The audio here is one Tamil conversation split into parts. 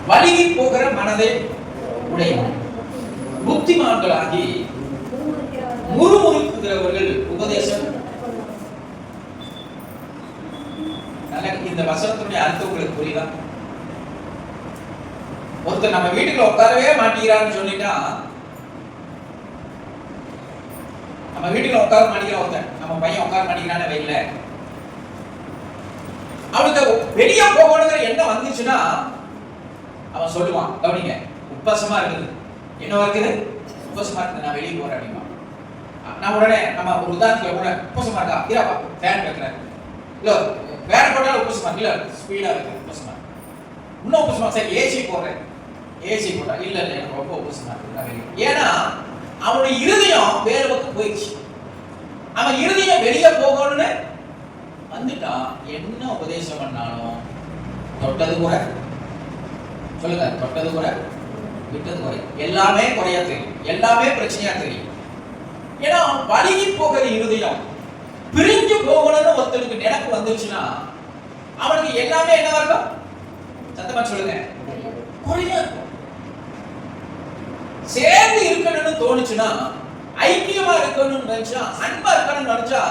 வலிகி போகிற மனதை உடையவன். புத்திமான்களாகி முறுமுறுக்குகிறவர்கள் உபதேசம். இந்த வசனத்துடைய அர்த்தம் உங்களுக்கு புரியுதா? ஒருத்தர் நம்ம வீட்டுக்குள்ள உட்காரவே மாட்டேங்கிறான்னு சொல்லிட்டா, நம்ம வீட்டுக்குள்ள உட்கார மாட்டேங்கிற ஒருத்தன், நம்ம பையன் உட்கார மாட்டேங்கிறான்னு வெயில்ல, அவனுக்கு வெளியே போகணுங்கிற எண்ணம் வந்துச்சுன்னா அவன் சொல்லுவான், கவனிங்க, உப்பசமா இருக்குது, என்ன இருக்குது, உப்பசமா இருக்குது, நான் வெளியே போறேன் அப்படிமா. நான் உடனே நம்ம ஒரு உதாரணத்துக்கு கூட உப்பசமா இருக்கா, இருப்பா ஃபேன் வைக்கிறேன், இல்ல வேற போட்டாலும் உப்பசமா இல்ல, ஸ்பீடா இருக்கு உப்பசமா, இன்னும் உப்பசமா, சரி ஏசி போடுறேன், ஏசி போட்டா இல்ல இல்ல எனக்கு ரொம்ப உப்பசமா இருக்கு. ஏன்னா அவனுடைய இருதயம் வேற பக்கம் போயிடுச்சு. அவன் இருதயம் வெளியே போகணும்னு வந்துட்டான். என்ன உபதேசம் பண்ணாலும் தொட்டது கூட, சொல்லுங்க, தொட்டது கூட விட்டது குறை, எல்லாமே குறையா தெரியும், எல்லாமே பிரச்சனையா தெரியும். ஏன்னா வலிகி போகிற இருதயம், பிரிஞ்சு போகணும்னு ஒருத்தனுக்கு நினைப்பு வந்துச்சுன்னா அவனுக்கு எல்லாமே என்னவா இருக்கும்? சத்தமா சொல்லுங்க, குறையா இருக்கும். சேர்ந்து இருக்கணும்னு தோணுச்சுன்னா, ஐக்கியமா இருக்கணும்னு நினைச்சா, அன்பா இருக்கணும்னு நினைச்சா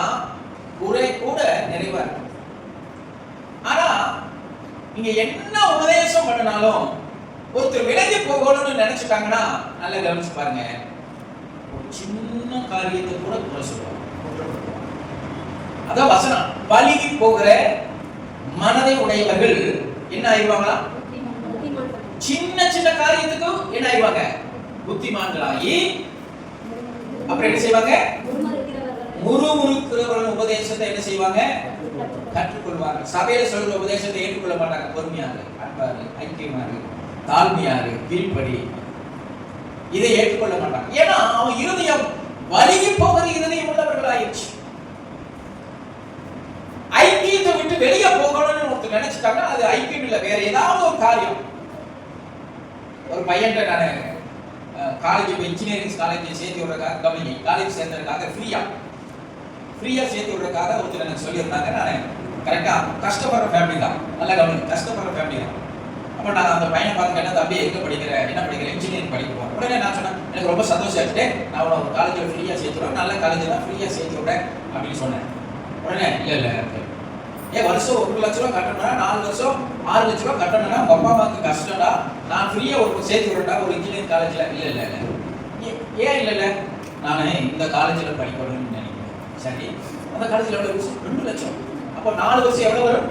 குறை கூட நிறைவா இருக்கும். ஆனா நீங்க என்ன உபதேசம் பண்ணினாலும் ஒருத்தர் விலகி போகணும்னு நினைச்சிட்டாங்கன்னா, நல்லா கவனிச்சு பாருங்க, ஒரு சின்ன காரியத்தை கூட குறை சொல்லுவாங்க. அதான் வசனம், வலிகி போகிற மனதை உடையவர்கள் என்ன ஆயிடுவாங்களா? சின்ன சின்ன காரியத்துக்கும் என்ன ஆயிடுவாங்க? புத்திமான்களாகி அப்புறம் என்ன செய்வாங்க? முறுமுறுக்கிறவர்கள் உபதேசத்தை என்ன செய்வாங்க? கற்றுக்கொள்வாங்க. சபையில சொல்ற உபதேசத்தை ஏற்றுக்கொள்ள மாட்டாங்க. பொறுமையாக, அன்பாக, ஐக்கியமாக, தாழ்மையாக, கீழ்ப்படி, இதை ஏற்றுக்கொள்ள மாட்டாங்க. ஏன்னா அவன் இருதயம் வலிகி போகிற இருதயம் உள்ளவர்கள் ஆயிடுச்சு. ஐக்கியத்தை விட்டு வெளியே போகணும்னு ஒருத்தர் நினைச்சிட்டாங்கன்னா அது ஐக்கியம் இல்லை, வேற ஏதாவது ஒரு காரியம். ஒரு பையன் நான் காலேஜ் இன்ஜினியரிங் காலேஜ் சேர்த்து விடுறதுக்காக, கம்பெனி காலேஜ் சேர்ந்ததுக்காக ஃப்ரீயா சேர்த்து விடுறதுக்காக ஒருத்தர் எனக்கு சொல்லியிருந்தாங்க. நான் கரெக்டா கஷ்டப்படுற ஃபேமிலி தான், நல்லா கவனிங்க, கஷ்டப்படுற ஃபேமிலி தான். அப்போ நான் அந்த பையனை பார்த்து கேட்டேன், தம்பி எங்க படிக்கிறேன், என்ன படிக்கிறேன், இன்ஜினியரிங் படிக்க போறேன். உடனே நான் சொன்னேன், எனக்கு ரொம்ப சந்தோஷம் ஆச்சுட்டு, நான் ஒரு காலேஜில் ஃப்ரீயா சேர்த்து விடுறேன், நல்ல காலேஜ் தான், ஃப்ரீயா சேர்த்து விடுறேன் அப்படின்னு சொன்னேன். உடனே இல்ல வருஷம் 1 லட்ச ரூபா கட்டணும்னா 4 வருஷம் 6 லட்ச ரூபா கட்டணும்னா உங்க அப்பா அம்மாவுக்கு கஷ்டம்டா, நான் ஃப்ரீயா ஒரு சேர்த்து விடுறேன் ஒரு இன்ஜினியரிங் காலேஜ்ல. இல்ல ஏன் இல்ல, நான் இந்த காலேஜ்ல படிக்கணும்னு நினைக்கிறேன். சரி, அந்த காலேஜ்ல எவ்வளவு? 2 லட்சம். அப்போ 4 வருஷம் எவ்வளவு வரும்?